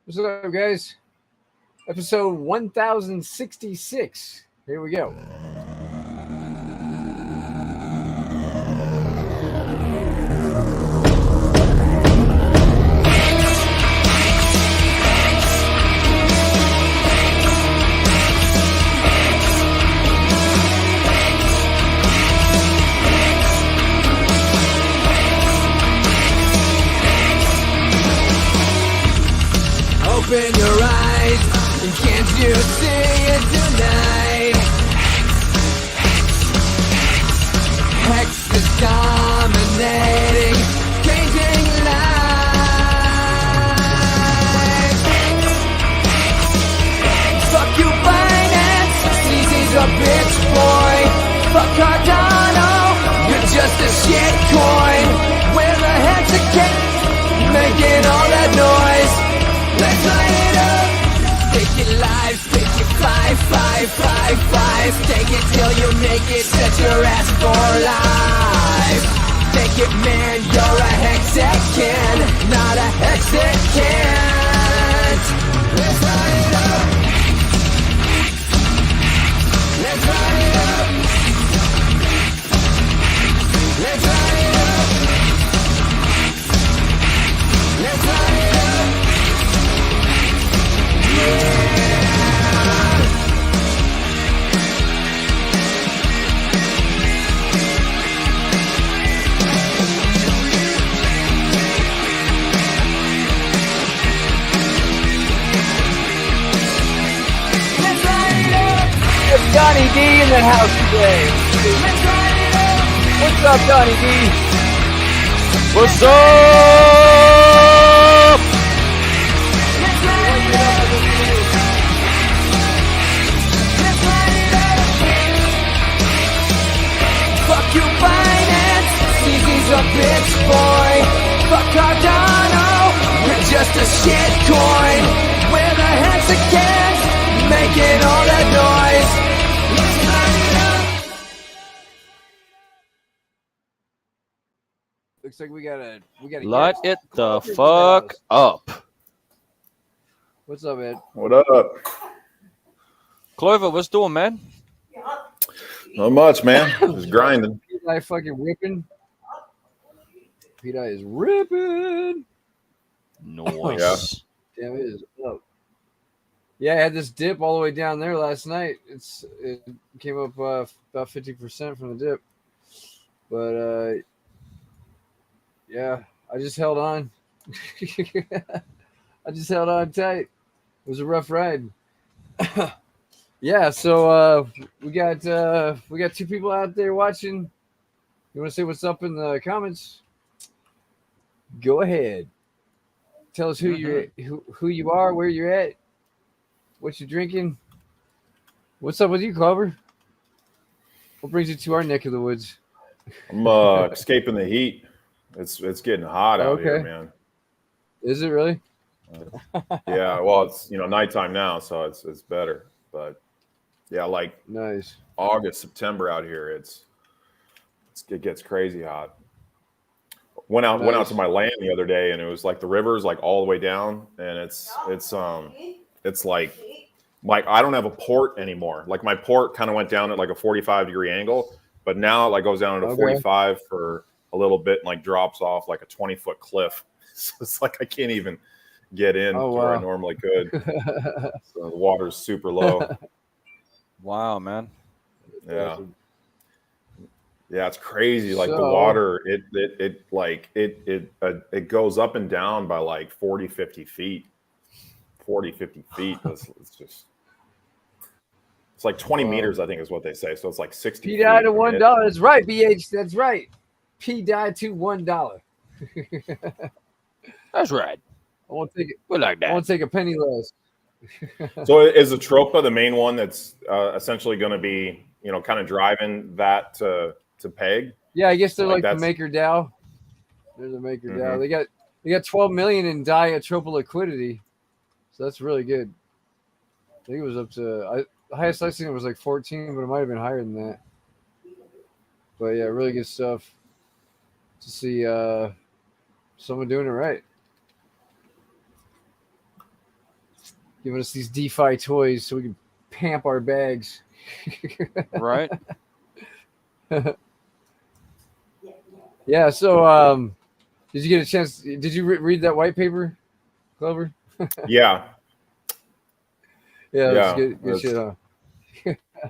What's up, guys? Episode 1066. Here we go. Open your eyes, and can't you see it tonight? Hex is dominating, changing lives. Fuck you, finance, CZ's a bitch boy. Fuck Cardano, you're just a shit coin. Where the heck's the cat making all that noise? Let's light it up. Take your lives, take your five. Take it till you make it, set your ass for life. Take it, man, you're a hexagon, not a hexagon. Let's light it up. Let's light it up. Let's light it up. Let's light it up. It's Donnie D in the house today. What's up, Donnie D? What's up? Fuck you, finance, CZ's a bitch boy. Fuck Cardano, you're just a shit coin. Where the heck's the cat making all that noise? Let's light it up. Looks like we got a Light guest. it the fuck up. What's up, Ed? What up? Clover, what's doing, man? Not much, man. Just grinding. P-Dye fucking ripping. P-Dye is ripping. Nice. Damn, it is up. Yeah, I had this dip all the way down there last night. It came up about 50% from the dip. But, yeah, I just held on. I just held on tight. It was a rough ride. Yeah, so we got two people out there watching. You want to say what's up in the comments? Go ahead. Tell us who you are, where you're at, what you're drinking. What's up with you, Clover? What brings you to our neck of the woods? I'm escaping the heat. It's getting hot out here, man. Is it really? Yeah, well, it's nighttime now, so it's better. But yeah, like nice. August, September out here, it gets crazy hot. Went out to my land the other day, and it was like the river's like all the way down, and it's like I don't have a port anymore. Like my port kind of went down at like a 45-degree angle, but now it like goes down at a 45 for a little bit and like drops off like a 20-foot cliff. So it's like I can't even get in where I normally could. So the water's super low. Wow, man. Yeah. Yeah, it's crazy. Like the water, it goes up and down by like 40, 50 feet. 40, 50 feet. It's like 20 meters, I think is what they say. So it's like 60 P died to $1. That's right, BH. That's right. P died to $1. That's right. I won't take it. We like that. I won't take a penny less. So is the Tropa the main one that's essentially going to be, kind of driving that to peg? Yeah, I guess they're like the Maker DAO. They're the Maker DAO. They got 12 million in DAI Tropa liquidity, so that's really good. I think it was up to the highest I seen it was like 14, but it might have been higher than that. But yeah, really good stuff to see someone doing it right. giving us these DeFi toys so we can pamp our bags. Right. Yeah. So, did you get a chance? Did you read that white paper, Clover? Yeah, Yeah, that's yeah. good. Good That's- shit. Huh?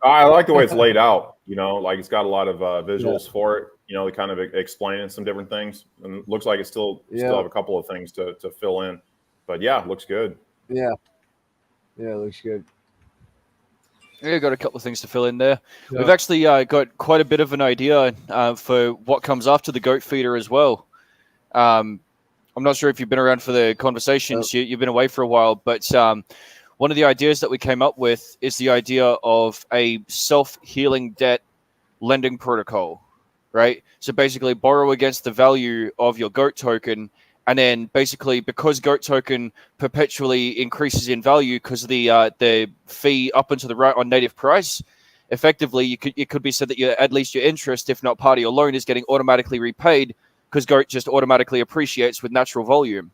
I like the way it's laid out. You know, like it's got a lot of visuals Yeah. for it. You know, kind of explaining some different things, and it looks like it still have a couple of things to fill in. But yeah, it looks good. Yeah. Yeah, it looks good. Yeah, got a couple of things to fill in there. Yeah. We've actually got quite a bit of an idea for what comes after the goat feeder as well. I'm not sure if you've been around for the conversations. You've been away for a while, but one of the ideas that we came up with is the idea of a self-healing debt lending protocol, right? So basically borrow against the value of your GOAT token, and then basically because GOAT token perpetually increases in value because of the fee up and to the right on native price, effectively it could be said that at least your interest, if not part of your loan, is getting automatically repaid because GOAT just automatically appreciates with natural volume.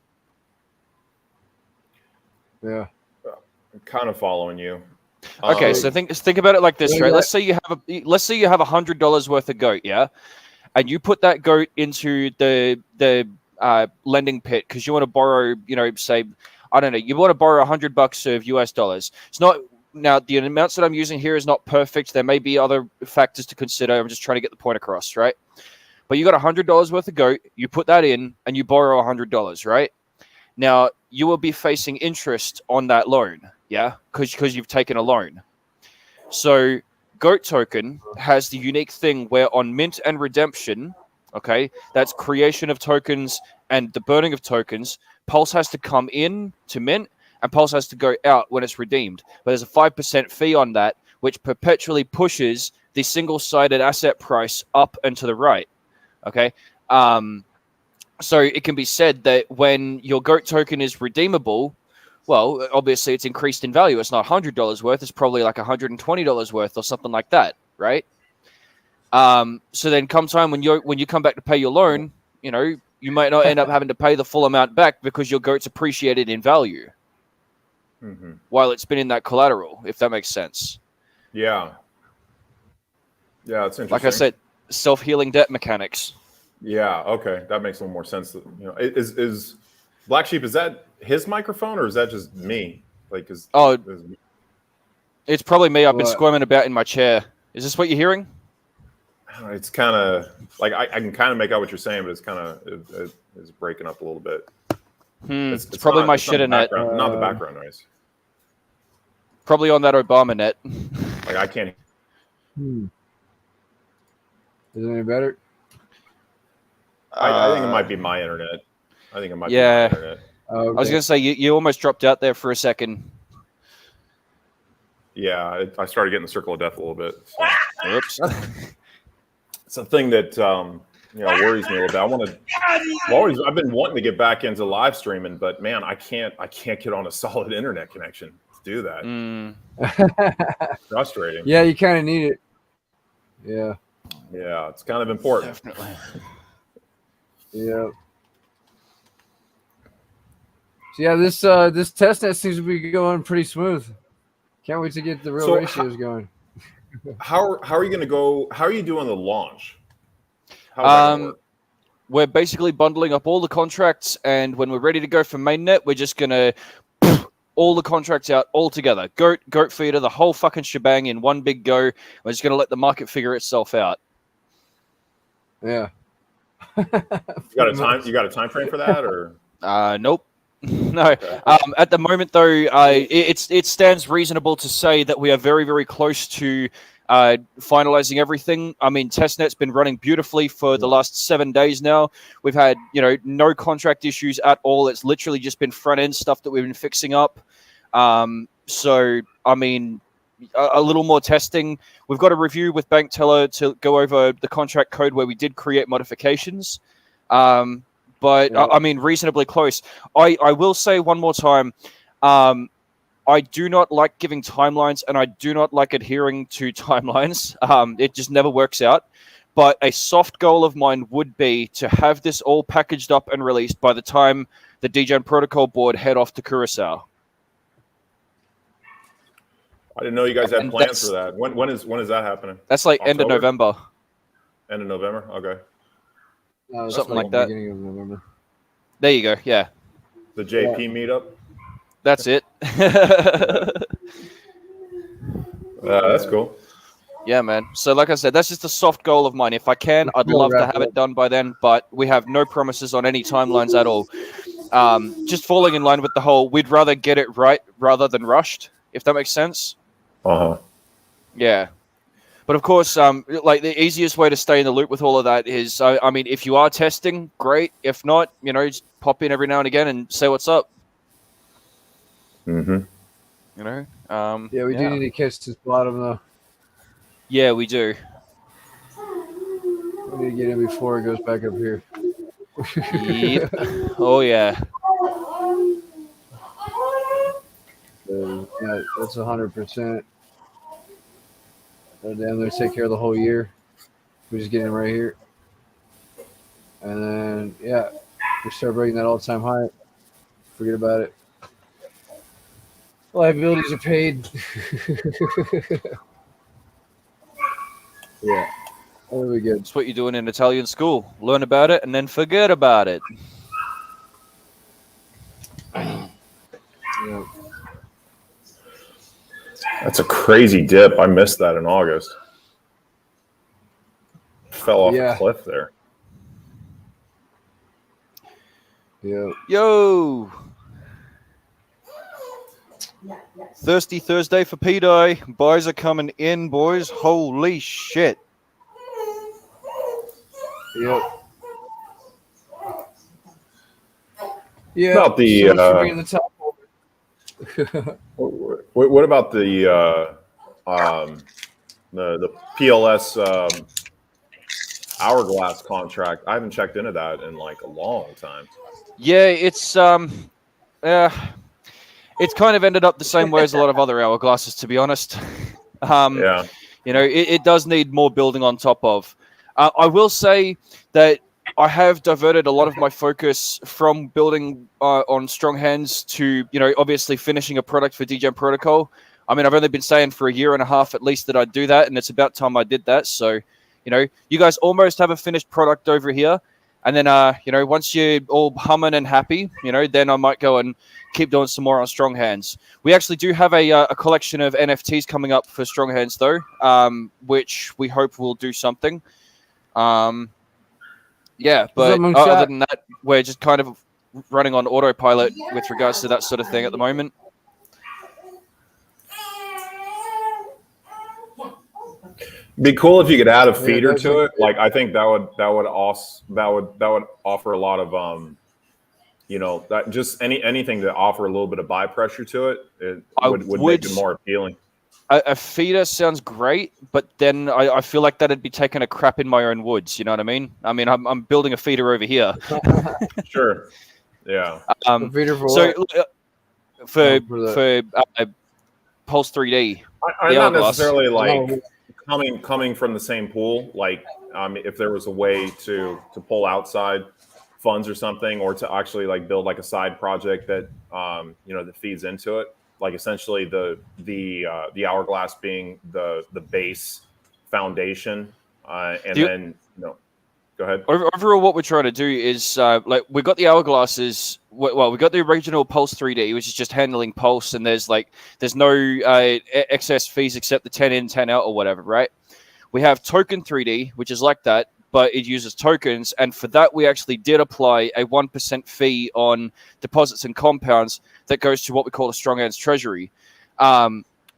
Yeah. I'm kind of following you. Okay, so think about it like this, Yeah, right? yeah. Let's say you have $100 worth of GOAT, yeah, and you put that GOAT into the lending pit because you want to borrow, say, I don't know, you want to borrow $100 of US dollars. It's not now the amounts that I'm using here is not perfect. There may be other factors to consider. I'm just trying to get the point across, right? But you got $100 worth of GOAT, you put that in, and you borrow $100, right? Now you will be facing interest on that loan, yeah, because you've taken a loan. So GOAT token has the unique thing where on mint and redemption, okay, that's creation of tokens and the burning of tokens, Pulse has to come in to mint and Pulse has to go out when it's redeemed. But there's a 5% fee on that, which perpetually pushes the single-sided asset price up and to the right, okay? So it can be said that when your GOAT token is redeemable, well, obviously it's increased in value. It's not $100 worth. It's probably like $120 worth or something like that, right? So then come time when you come back to pay your loan, you might not end up having to pay the full amount back because your GOAT's appreciated in value while it's been in that collateral, if that makes sense. Yeah. Yeah, it's interesting. Like I said, self-healing debt mechanics. Yeah, okay. That makes a little more sense. Is BlackSheep, is that his microphone or is that just me? Like, it's probably me. I've been What? squirming about in my chair. Is this what you're hearing? It's kind of like I can kind of make out what you're saying, but it's kind of it's breaking up a little bit. It's probably my shit net. Not the background noise. Probably on that Obama net. Like I can't. Is it any better? I think it might be my internet. I think it might be Yeah. my internet. Okay. I was going to say, you almost dropped out there for a second. Yeah, I started getting the circle of death a little bit. So. Oops. It's a thing that worries me a little bit. I've been wanting to get back into live streaming, but man, I can't get on a solid internet connection to do that. Frustrating. Yeah, you kind of need it. Yeah. Yeah, it's kind of important. Definitely. Yeah. So yeah, this testnet seems to be going pretty smooth. Can't wait to get the real ratios going. How are you going to go? How are you doing the launch? How's that gonna work? We're basically bundling up all the contracts, and when we're ready to go for mainnet, we're just going to all the contracts out all together. Goat feeder, the whole fucking shebang in one big go. We're just going to let the market figure itself out. Yeah. You got a time frame for that, or nope. No. Okay. At the moment, though, it stands reasonable to say that we are very, very close to finalizing everything. I mean, testnet's been running beautifully for the last 7 days now. We've had, no contract issues at all. It's literally just been front end stuff that we've been fixing up. So, I mean, a little more testing. We've got a review with Bank Teller to go over the contract code where we did create modifications. But Yeah. I mean, reasonably close. I will say one more time, I do not like giving timelines, and I do not like adhering to timelines. It just never works out. But a soft goal of mine would be to have this all packaged up and released by the time the DGen Protocol board head off to Curacao. I didn't know you guys had And plans for that. When is that happening? That's like October? end of November. End of November. Okay. No, it's Something like like that. beginning of November. There you go. Yeah, The JP meetup. that's it. That's cool. Yeah, man. So, like I said, that's just a soft goal of mine. If I can, I'd We'll love to wrap have it it done by then, but we have no promises on any timelines at all. Just falling in line with the whole, we'd rather get it right rather than rushed, if that makes sense. Yeah. But of course, like the easiest way to stay in the loop with all of that is, I mean, if you are testing, great. If not, just pop in every now and again and say what's up. Mm-hmm. Yeah, we do need to catch this bottom though. Yeah, we do. We need to get in before it goes back up here. Yep. Oh yeah. Yeah, that's 100%. Damn, they take care of the whole year. We just get in right here, and then we start breaking that all-time high. Forget about it. Liabilities are paid. Yeah, that'll be good. That's what you're doing in Italian school. Learn about it and then forget about it. Yeah. That's a crazy dip. I missed that in August. Fell off a cliff there. Yeah. Yo. Thirsty Thursday for P-Dye. Buys are coming in, boys. Holy shit. Yep. Yeah. About the, so much for being the top what about the PLS hourglass contract? I haven't checked into that in like a long time. Yeah, it's kind of ended up the same way as a lot of other hourglasses, to be honest. It does need more building on top of. I will say that I have diverted a lot of my focus from building on strong hands to, obviously finishing a product for DJM Protocol. I mean, I've only been saying for a year and a half at least that I'd do that, and it's about time I did that. So, you guys almost have a finished product over here. And then, once you're all humming and happy, then I might go and keep doing some more on strong hands. We actually do have a collection of NFTs coming up for strong hands, though, which we hope will do something. Yeah, but other than that, we're just kind of running on autopilot with regards to that sort of thing at the moment. Be cool if you could add a feeder to it. Like I think that would offer a lot of that just anything to offer a little bit of buy pressure to it. It would make it more appealing. A feeder sounds great, but then I feel like that'd be taking a crap in my own woods. You know what I mean? I mean, I'm building a feeder over here. Sure. Yeah. Feeder for for Pulse 3D. I'm not necessarily like coming from the same pool. Like, if there was a way to pull outside funds or something, or to actually like build like a side project that that feeds into it. Like essentially the hourglass being the base foundation, go ahead. Overall, what we're trying to do is like we got the hourglasses. Well, we got the original Pulse 3D, which is just handling pulse, and there's no excess fees except the 10 in, 10 out, or whatever, right? We have Token 3D, which is like that, but it uses tokens, and for that we actually did apply a 1% fee on deposits and compounds that goes to what we call a strong hands treasury.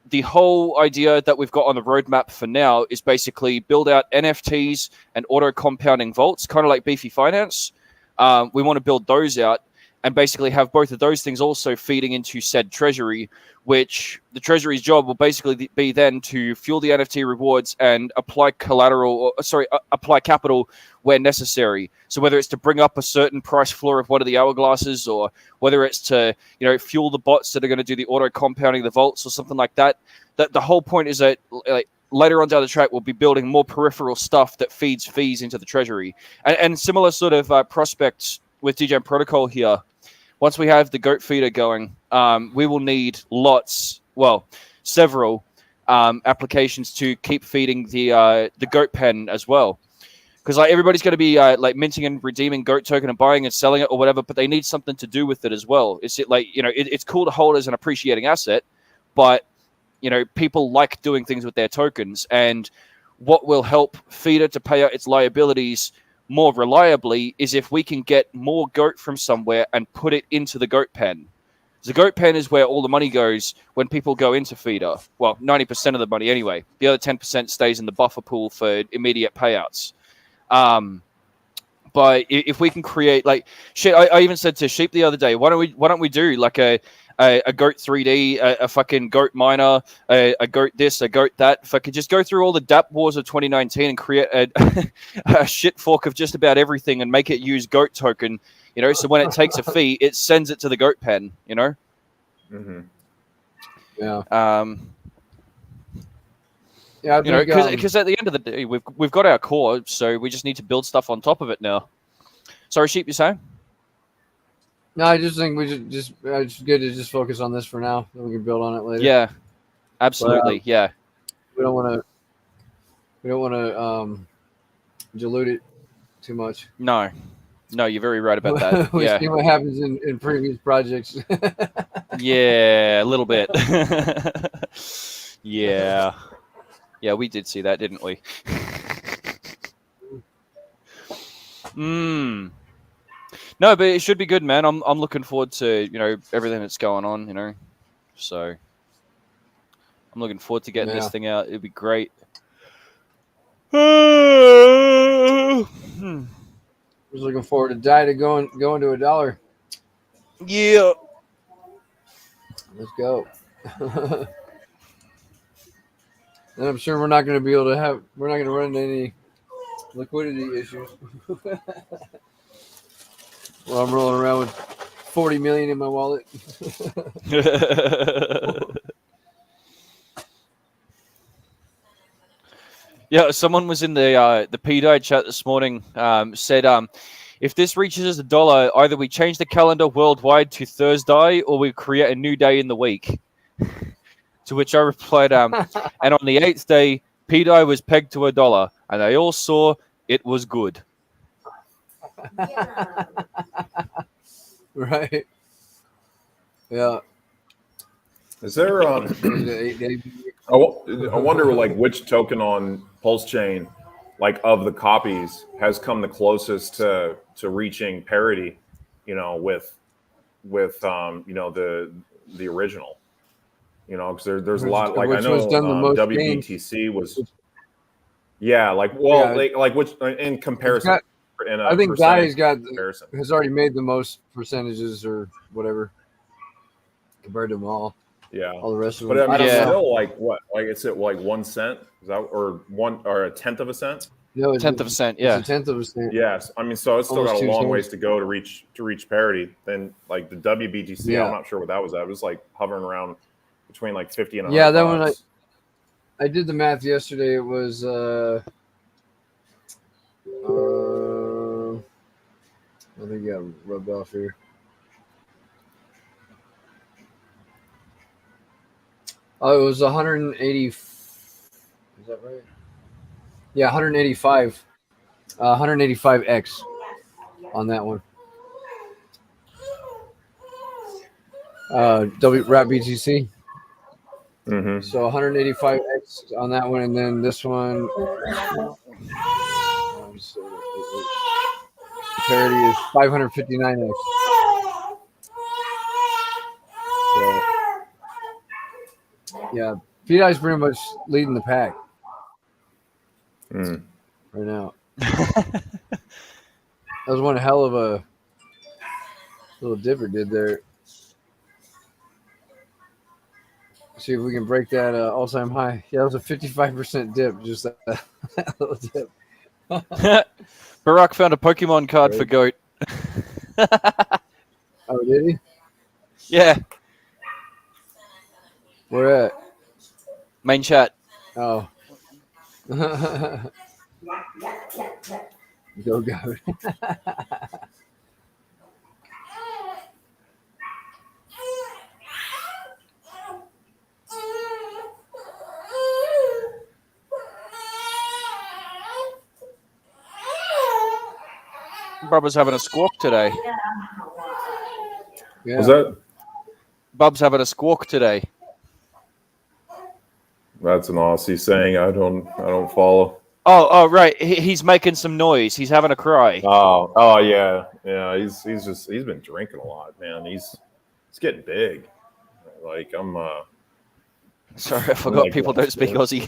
The whole idea that we've got on the roadmap for now is basically build out NFTs and auto compounding vaults, kind of like Beefy Finance. We want to build those out and basically have both of those things also feeding into said treasury, which the treasury's job will basically be then to fuel the NFT rewards and apply apply capital where necessary. So whether it's to bring up a certain price floor of one of the hourglasses, or whether it's to fuel the bots that are going to do the auto compounding the vaults or something like that. The whole point is that later on down the track we'll be building more peripheral stuff that feeds fees into the treasury, and similar sort of prospects with DJM Protocol here. Once we have the goat feeder going, we will need several applications to keep feeding the goat pen as well. Because like everybody's going to be like minting and redeeming goat token and buying and selling it or whatever, but they need something to do with it as well. It's like, you know, it's cool to hold as an appreciating asset, but you know, people like doing things with their tokens. And what will help Feeder to pay out its liabilities more reliably is if we can get more goat from somewhere and put it into the goat pen. The goat pen is where all the money goes when people go into Feeder. Well, 90% of the money anyway. The other 10% stays in the buffer pool for immediate payouts. But if we can create like shit, I even said to Sheep the other day, why don't we do like a goat 3D, a fucking goat miner, a goat this, a goat that. If I could just go through all the DApp wars of 2019 and create a shit fork of just about everything and make it use goat token, you know, so when it takes a fee, it sends it to the goat pen, you know. Mm-hmm. Yeah. Yeah, you know, because at the end of the day, we've got our core, so we just need to build stuff on top of it now. Sorry, Sheep, you saying? No, I just think it's good to just focus on this for now, and we can build on it later. Yeah, absolutely. But, yeah, we don't want to dilute it too much. No, you're very right about that. We've yeah, seen what happens in previous projects. yeah, a little bit. yeah. Yeah, we did see that, didn't we? No, but it should be good, man. I'm looking forward to, you know, everything that's going on, you know. So I'm looking forward to getting this thing out. It'd be great. Just looking forward to DIDA going to $1. Yeah. Let's go. And I'm sure we're not going to run into any liquidity issues. Well, I'm rolling around with 40 million in my wallet. Yeah, someone was in the PDI chat this morning. Said, if this reaches $1, either we change the calendar worldwide to Thursday, or we create a new day in the week. To which I replied, and on the 8th day, PDI was pegged to $1, and they all saw it was good. Yeah. Right. Yeah. Is there I wonder like which token on Pulse Chain, like of the copies, has come the closest to reaching parity, you know, with you know, the original, you know, because there's a lot, like I know WBTC was, yeah, like, well, Yeah. like which in comparison, I think DIDA's comparison has already made the most percentages or whatever compared to them all. Yeah, all the rest of but them. I mean, don't know. still, like what? Like it's at like 1 cent, is that, or a tenth of a cent? No, tenth of a cent. Yeah, it's a tenth of a cent. Yes, I mean, so it's still Almost got a long 2 ways cents. to go to reach parity. Then like the WBTC, Yeah. I'm not sure what that was at. It was like hovering around between like 50 and 100 Yeah, that one bucks. I did the math yesterday. It was I think I got rubbed off here. Oh, it was 180. Is that right? Yeah, 185. 185x on that one. Wrap BTC. Mm-hmm. So 185x on that one, and then this one. Parity is 559x. So, yeah, PDI is pretty much leading the pack right now. That was one hell of a little dipper did there. See if we can break that all-time high. Yeah, it was a 55% dip, just that little dip. Barack found a Pokemon card for Goat. Oh, did he? Yeah. Where at? Main chat. Oh. Go. Bubba's having a squawk today. Yeah. Was that? Bub's having a squawk today. That's an Aussie saying. I don't follow. Oh, right. He's making some noise. He's having a cry. Oh, yeah. He's been drinking a lot, man. He's getting big. Like I'm. Sorry, I forgot like, people don't speak Aussie.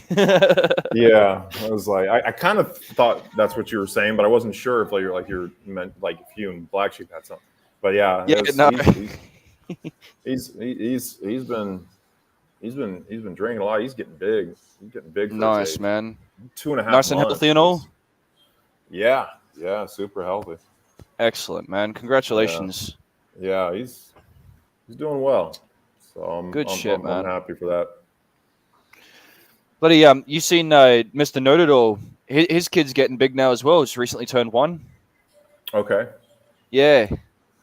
Yeah, I was like, I kind of thought that's what you were saying, but I wasn't sure if you're meant like if you and BlackSheep had something. But yeah, Yeah, no. he's been drinking a lot. He's getting big. He's getting big. For Nice, his age. man. 2.5 Nice and months. healthy and all. Yeah, super healthy. Excellent, man. Congratulations. Yeah, he's doing well. So I'm happy for that. Buddy, you seen Mr. Noted All? His kid's getting big now as well. He's recently turned 1. Okay. Yeah,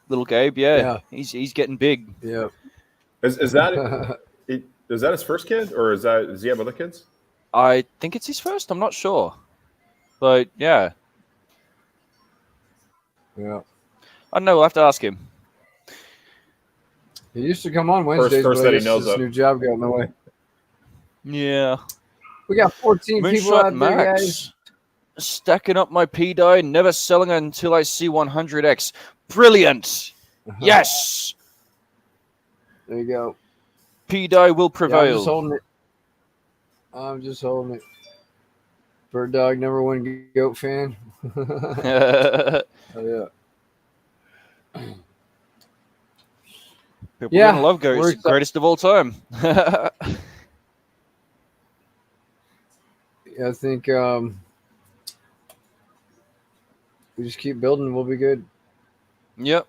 little Gabe. Yeah. He's getting big. Yeah. Is that is that his first kid, or does he have other kids? I think it's his first. I'm not sure, but yeah. Yeah. I don't know. We'll have to ask him. He used to come on Wednesdays, First but that I he guess knows this of. new job got in the way. Yeah. We got 14 people Moonshot out there, Max. guys. Stacking up my P-die, never selling until I see 100x. Brilliant. Yes. There you go. P-die will Yeah, I'm prevail. just holding it. Bird Dog, #1 goat fan. Oh, yeah. People are gonna love goats. Greatest of all time. Yeah, I think we just keep building. We'll be good. Yep.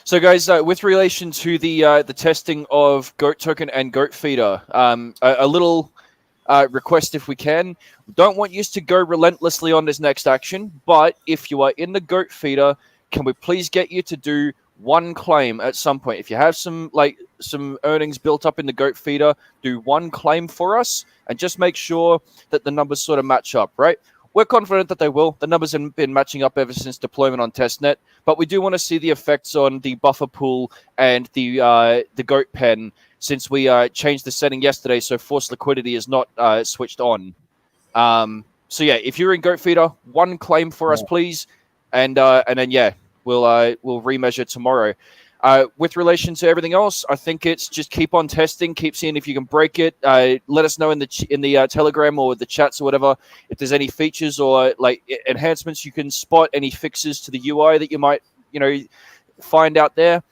So, guys, with relation to the testing of goat token and goat feeder, a little request if we can. Don't want you to go relentlessly on this next action, but if you are in the goat feeder, can we please get you to do one claim at some point? If you have some earnings built up in the goat feeder, do one claim for us and just make sure that the numbers sort of match up, right? We're confident that they will. The numbers have been matching up ever since deployment on testnet, but we do want to see the effects on the buffer pool and the goat pen since we changed the setting yesterday, so forced liquidity is not switched on. So yeah, if you're in goat feeder, one claim for us, please, and then yeah, we'll remeasure tomorrow. With relation to everything else, I think it's just keep on testing, keep seeing if you can break it. Let us know in the Telegram or the chats or whatever if there's any features or like enhancements you can spot, any fixes to the UI that you might find out there.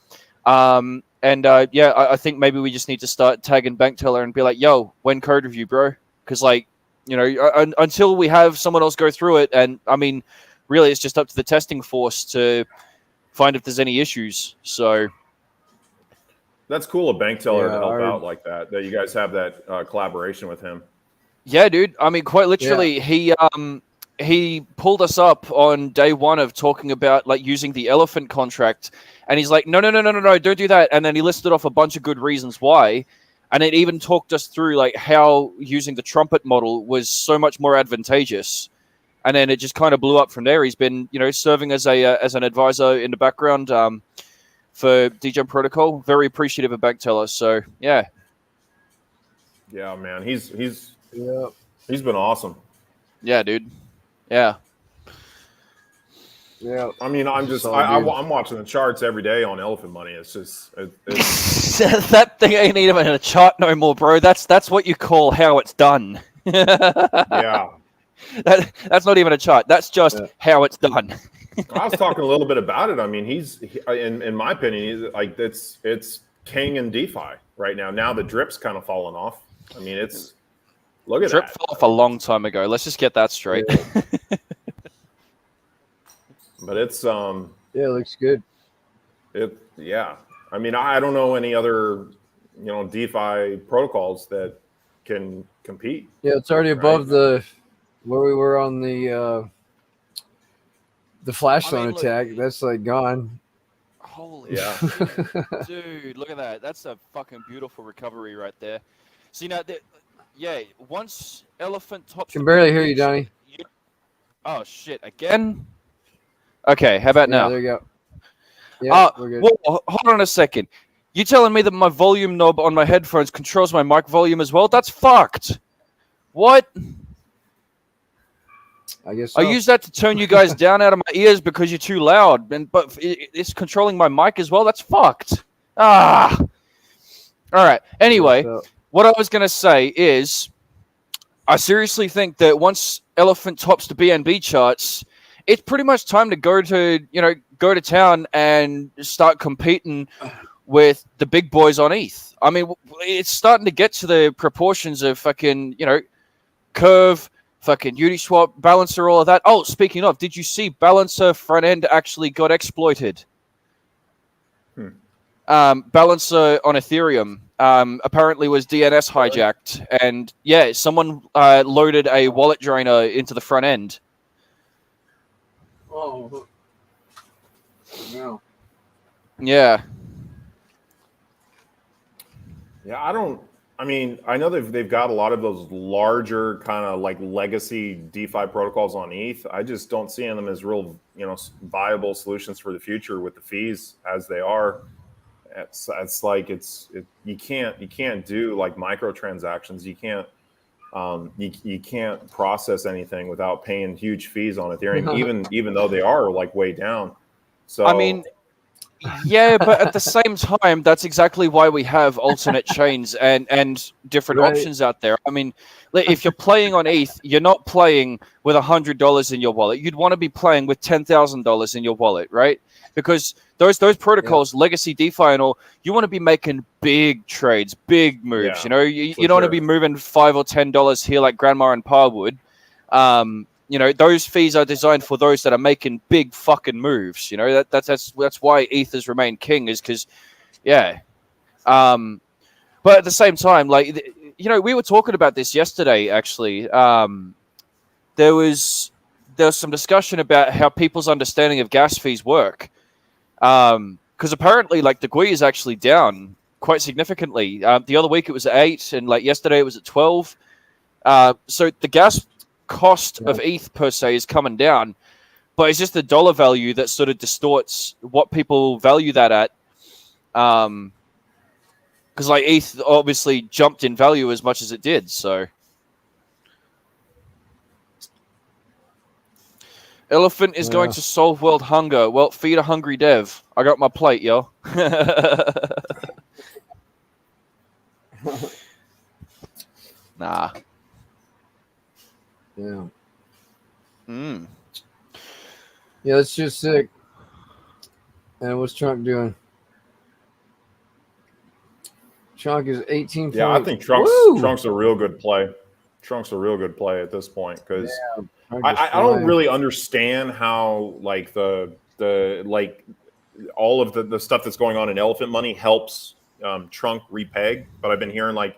Yeah, I think maybe we just need to start tagging Bank Teller and be like, "Yo, when code review, bro?" Because until we have someone else go through it, and I mean, really, it's just up to the testing force to find if there's any issues. So that's cool. A Bank Teller to help out like that. That you guys have that collaboration with him. Yeah, dude. I mean, quite literally, he pulled us up on day one of talking about like using the elephant contract, and he's like, no, don't do that. And then he listed off a bunch of good reasons why, and it even talked us through like how using the trumpet model was so much more advantageous. And then it just kind of blew up from there. He's been, serving as an advisor in the background for DJ Protocol. Very appreciative of Bank Teller. So yeah. Yeah, man, he's been awesome. Yeah, dude. Yeah. Yeah. I mean, I'm watching the charts every day on Elephant Money. It's just that thing ain't even a chart no more, bro. That's what you call how it's done. Yeah. That's not even a chart. That's just how it's done. I was talking a little bit about it. I mean, in my opinion, he's like it's king in DeFi right now. Now the drip's kind of fallen off. I mean, look at drip that. fell off a long time ago. Let's just get that straight. Yeah. But it's it looks good. I mean, I don't know any other DeFi protocols that can compete. Yeah, it's already above where we were on the flash zone attack. That's like gone. Holy dude, look at that. That's a fucking beautiful recovery right there. See now, once elephant tops. Can barely hear you, Donnie. Oh shit! Again. Okay, how about Yeah, now? there you go. Yeah, we're good. Well, hold on a second. You telling me that my volume knob on my headphones controls my mic volume as well? That's fucked. What? I guess I so. use that to turn you guys down out of my ears because you're too loud, but it's controlling my mic as well. That's fucked. Ah. All right. Anyway, so. what I was gonna say is, I seriously think that once Elephant tops the BNB charts, it's pretty much time to go to town and start competing with the big boys on ETH. I mean, it's starting to get to the proportions of fucking, Curve, fucking Uniswap, Balancer, all of that. Oh, speaking of, did you see Balancer front end actually got exploited? Balancer on Ethereum apparently was DNS hijacked, and yeah, someone loaded a wallet drainer into the front end. Oh, no. Yeah. Yeah, I mean, I know they've got a lot of those larger kind of like legacy DeFi protocols on ETH. I just don't see them as real, viable solutions for the future with the fees as they are. It's like you can't do like microtransactions. You can't you can't process anything without paying huge fees on Ethereum, even though they are like way down. So I mean, yeah, but at the same time, that's exactly why we have alternate chains and different options out there. I mean, if you're playing on ETH, you're not playing with $100 in your wallet. You'd want to be playing with $10,000 in your wallet, right? Because those protocols, legacy DeFi and all, you want to be making big trades, big moves. Yeah, you don't want to be moving $5 or $10 here like Grandma and Pa would. Those fees are designed for those that are making big fucking moves. That's why ETH has remained king, is because, yeah. But at the same time, we were talking about this yesterday. Actually, there was some discussion about how people's understanding of gas fees work. Because apparently, the GUI is actually down quite significantly. The other week it was at 8, and yesterday it was at 12. So the gas cost of ETH per se is coming down, but it's just the dollar value that sort of distorts what people value that at. Because ETH obviously jumped in value as much as it did. So Elephant is going to solve world hunger. Well, feed a hungry dev. I got my plate, yo. Nah. Yeah. Yeah, that's just sick. And what's Trunk doing? Trunk is 18. Yeah, I think Trunk's a real good play. Trunk's a real good play at this point because I don't really understand how all of the stuff that's going on in elephant money helps Trunk repeg, but I've been hearing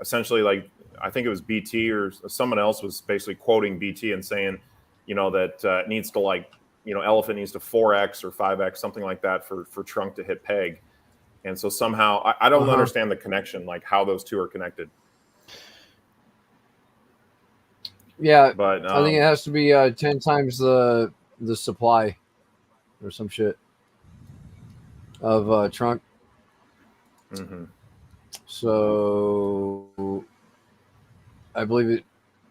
essentially I think it was BT or someone else was basically quoting BT and saying, that it needs to elephant needs to 4x or 5x, something like that for Trunk to hit peg. And so somehow I don't understand the connection, how those two are connected. Yeah, but I think it has to be 10 times the supply or some shit of Trunk. Mm-hmm. So I believe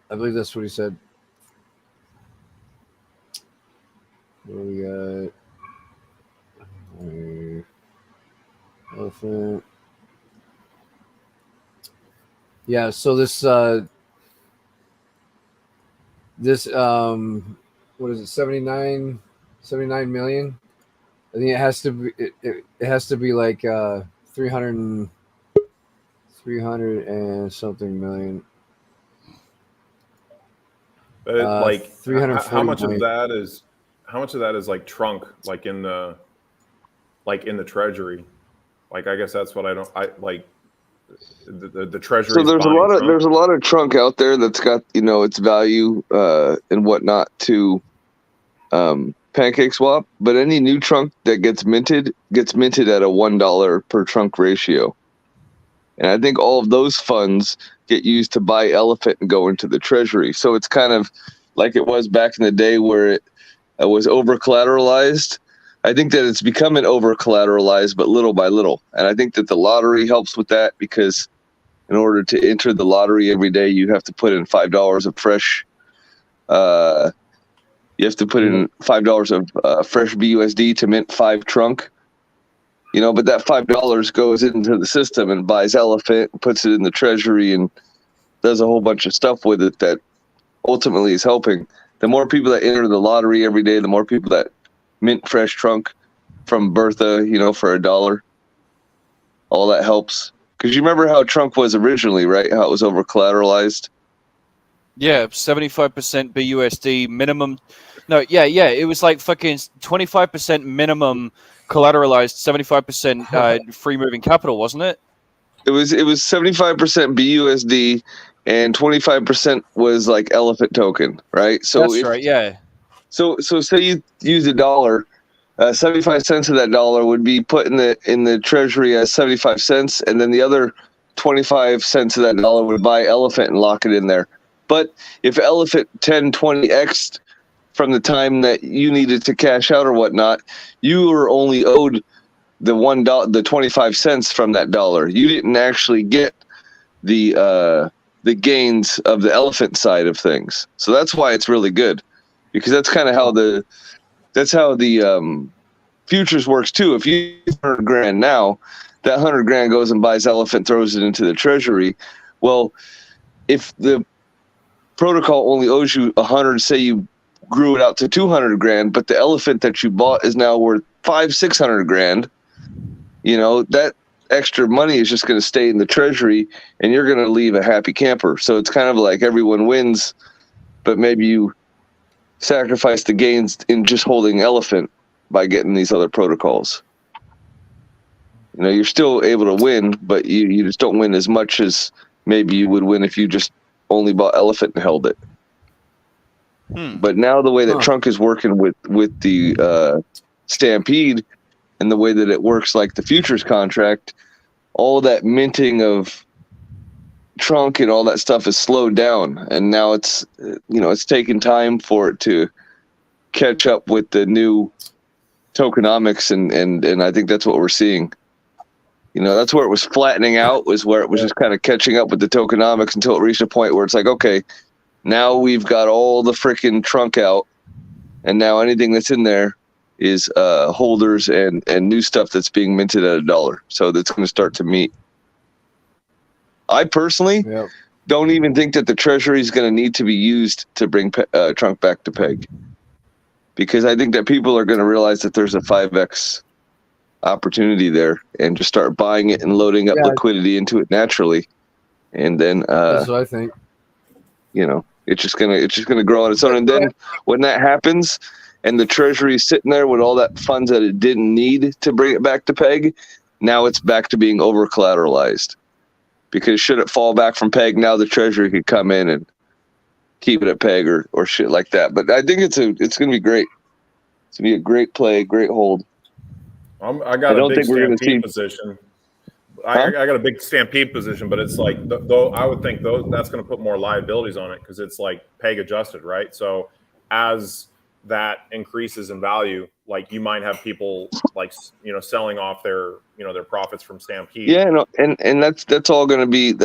that's what he said. What do we got? Elephant. Yeah, so this what is it, 79 million? I think it has to be it has to be 300 and something million. But 340 how much million. of that is Trunk in the treasury? I guess that's what the treasury. So there's a lot of Trunk out there that's got its value and whatnot to PancakeSwap, but any new Trunk that gets minted at a $1 per Trunk ratio, and I think all of those funds get used to buy Elephant and go into the treasury. So it's kind of like it was back in the day where was over collateralized. I think that it's becoming over collateralized, but little by little. And I think that the lottery helps with that, because in order to enter the lottery every day, you have to put in $5 of fresh. You have to put in $5 of fresh BUSD to mint 5 trunk. But that $5 goes into the system and buys elephant, puts it in the treasury, and does a whole bunch of stuff with it that ultimately is helping. The more people that enter the lottery every day, the more people that mint fresh trunk from Bertha, for $1. All that helps. Because you remember how trunk was originally, right? How it was over collateralized. Yeah, 75% BUSD minimum. No, yeah, it was like fucking 25% minimum collateralized, 75% free moving capital, wasn't it? It was 75% BUSD, and 25% was like elephant token, right? So That's right. Yeah. So say you use $1, 75 cents of that dollar would be put in the treasury as 75 cents, and then the other 25 cents of that dollar would buy elephant and lock it in there. But if elephant 10-20x'd from the time that you needed to cash out or whatnot, you were only owed the 25 cents from that dollar. You didn't actually get the gains of the elephant side of things. So that's why it's really good, because that's kind of how the futures works too. If you have $100,000 now, that $100,000 goes and buys elephant, throws it into the treasury. Well, if the protocol only owes you 100, say you grew it out to 200,000, but the elephant that you bought is now worth 500,000-600,000. That extra money is just going to stay in the treasury, and you're going to leave a happy camper. So it's kind of like everyone wins, but maybe you sacrifice the gains in just holding elephant by getting these other protocols. You're still able to win, but you just don't win as much as maybe you would win if you just only bought elephant and held it. But now the way that Trunk is working with the Stampede, and the way that it works like the futures contract, all that minting of Trunk and all that stuff is slowed down, and now it's taking time for it to catch up with the new tokenomics, and I think that's what we're seeing. That's where it was flattening out, was where it was just kind of catching up with the tokenomics until it reached a point where it's like, okay, now we've got all the freaking Trunk out, and now anything that's in there is holders and new stuff that's being minted at $1. So that's going to start to meet. I personally don't even think that the treasury is going to need to be used to bring Trunk back to peg, because I think that people are going to realize that there's a 5x opportunity there and just start buying it and loading up liquidity into it naturally. And then that's what I think. It's just gonna grow on its own. And then when that happens, and the treasury is sitting there with all that funds that it didn't need to bring it back to peg, now it's back to being over collateralized. Because should it fall back from peg, now the treasury could come in and keep it at peg or shit like that. But I think it's gonna be great. It's gonna be a great play, great hold. I got a big stampede position. I got a big stampede position, but it's like, though I would think that's going to put more liabilities on it, because it's like peg adjusted, right? So as that increases in value, like you might have people like selling off their their profits from stampede. Yeah, no, and that's all going to be be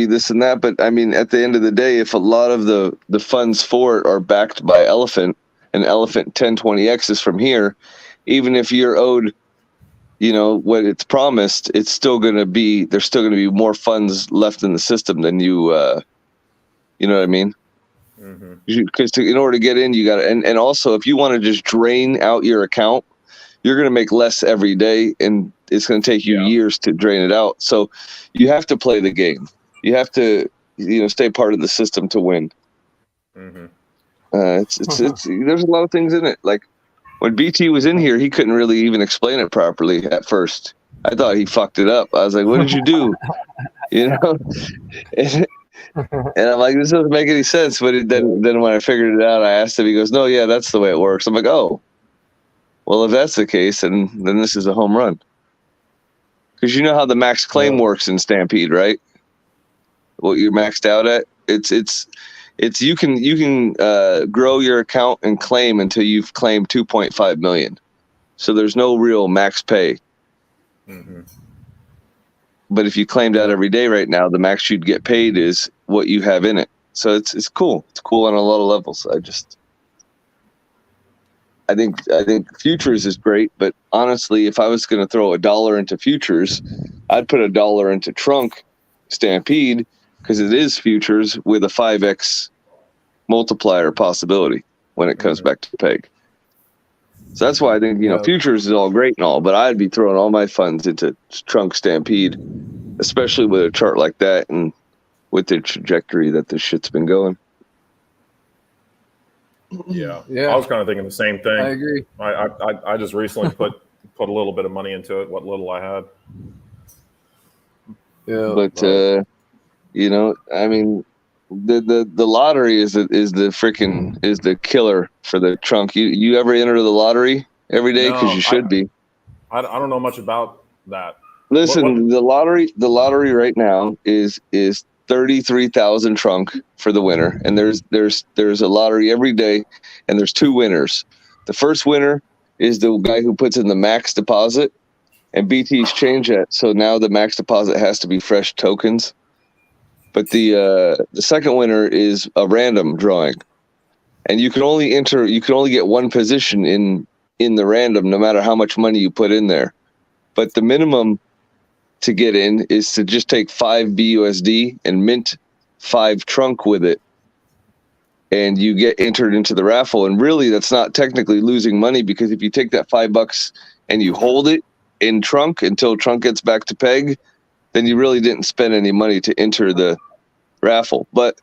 this and that. But I mean, at the end of the day, if a lot of the funds for it are backed by elephant, and elephant 10-20x is from here, even if you're owed what it's promised, it's still going to be, there's still going to be more funds left in the system than you know what I mean? Because in order to get in, you got to, and also if you want to just drain out your account, you're going to make less every day, and it's going to take you years to drain it out. So you have to play the game. You have to, stay part of the system to win. It's there's a lot of things in it. Like when BT was in here, he couldn't really even explain it properly at first. I thought he fucked it up. I was like, "What did you do?" And I'm like, "This doesn't make any sense." But then when I figured it out, I asked him. He goes, "No, yeah, that's the way it works." I'm like, "Oh, well, if that's the case, then this is a home run." Because you know how the max claim works in Stampede, right? What you're maxed out at, it's It's you can grow your account and claim until you've claimed 2.5 million. So there's no real max pay. Mm-hmm. But if you claimed out every day right now, the max you'd get paid is what you have in it. So it's cool. It's cool on a lot of levels. I think futures is great, but honestly, if I was going to throw $1 into futures, I'd put $1 into trunk Stampede because it is futures with a 5x multiplier possibility when it comes back to peg. So that's why I think, futures is all great and all, but I'd be throwing all my funds into trunk Stampede, especially with a chart like that and with the trajectory that this shit's been going. Yeah. I was kind of thinking the same thing. I agree. I just recently put a little bit of money into it, what little I had. Yeah, but I mean, the lottery is the killer for the trunk. You ever enter the lottery every day? Because you should be. I don't know much about that. Listen, the lottery right now is 33,000 trunk for the winner, and there's a lottery every day, and there's 2 winners. The first winner is the guy who puts in the max deposit, and BT's changed that, so now the max deposit has to be fresh tokens. But the second winner is a random drawing, and you can only get one position in the random, no matter how much money you put in there. But the minimum to get in is to just take 5 BUSD and mint 5 trunk with it, and you get entered into the raffle. And really, that's not technically losing money, because if you take that $5 and you hold it in trunk until trunk gets back to peg, then you really didn't spend any money to enter the raffle. But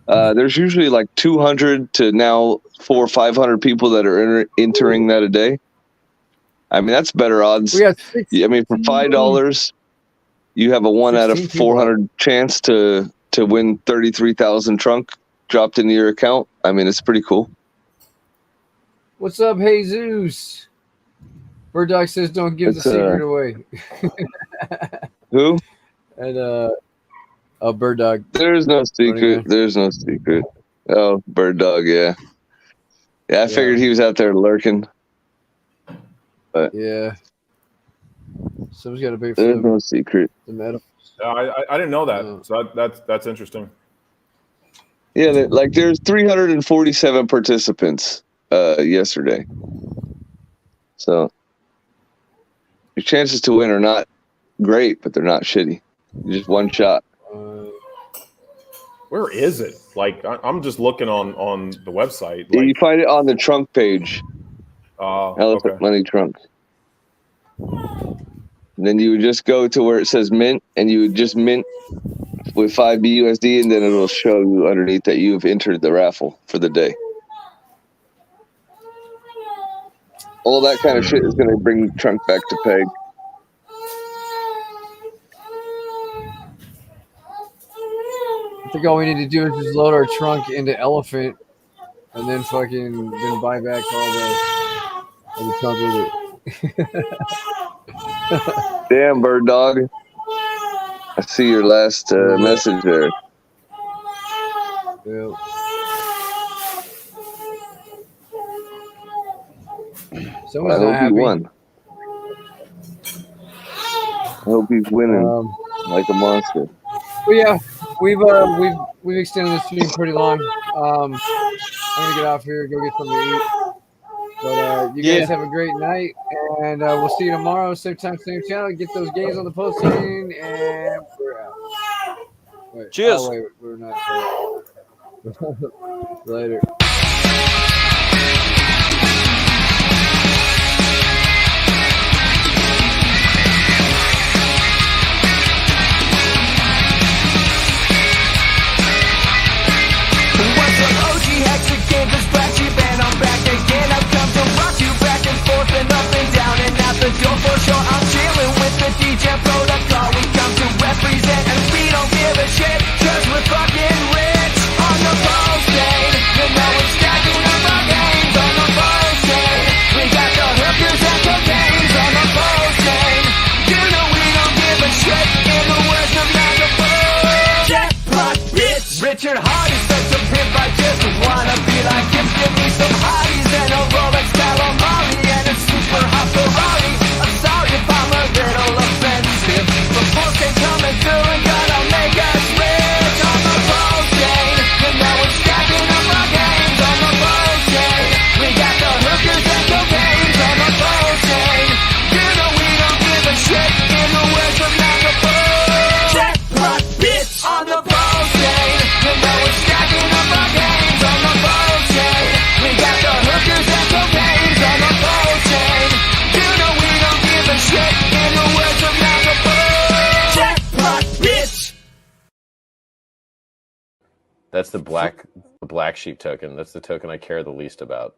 there's usually like 200 to now 400 or 500 people that are entering that a day. I mean, that's better odds. I mean, for $5, you have a 1 out of 400 chance to win 33,000 trunk dropped into your account. I mean, it's pretty cool. What's up, Jesus? Bird Dog says, "Don't give the secret away." Who? And Bird Dog. There's no secret. There's no secret. Oh, Bird Dog. Yeah. I figured he was out there lurking. But yeah, someone's got to pay for there's no secret. The medal. I didn't know that, so that's interesting. Yeah, there's 347 participants yesterday, so your chances to win are not great, but they're not shitty. Just one shot. Where is it? Like, I'm just looking on the website. You find it on the trunk page. Elephant Money Trunk. And then you would just go to where it says mint, and you would just mint with 5 BUSD, and then it'll show you underneath that you've entered the raffle for the day. All that kind of shit is going to bring trunk back to peg. I think all we need to do is just load our trunk into Elephant, and then buy back all the trunk with it. Damn, Bird Dog. I see your last message there. Yeah. Someone's I hope happy. he won. I hope he's winning like a monster. Well, yeah, we've extended the stream pretty long. I'm gonna get off here, go get something to eat. But you guys have a great night, and we'll see you tomorrow, same time, same channel. Get those games on the posting, and we're out. Wait, cheers. Oh, wait, we're not. Later. BlackSheep, and I'm back again. I've come to rock you back and forth and up and down and out the door for sure. I'm chilling with the DJ protocol. We come to represent, and we don't give a shit, 'cause we're fucking rich on the posting. You know we're stacking up our games on the posting. We got the hookers and cocaines on the posting. You know we don't give a shit in the words of Magaboo. Jackpot, bitch. Richard Hart is such a That's the black sheep token. That's the token I care the least about.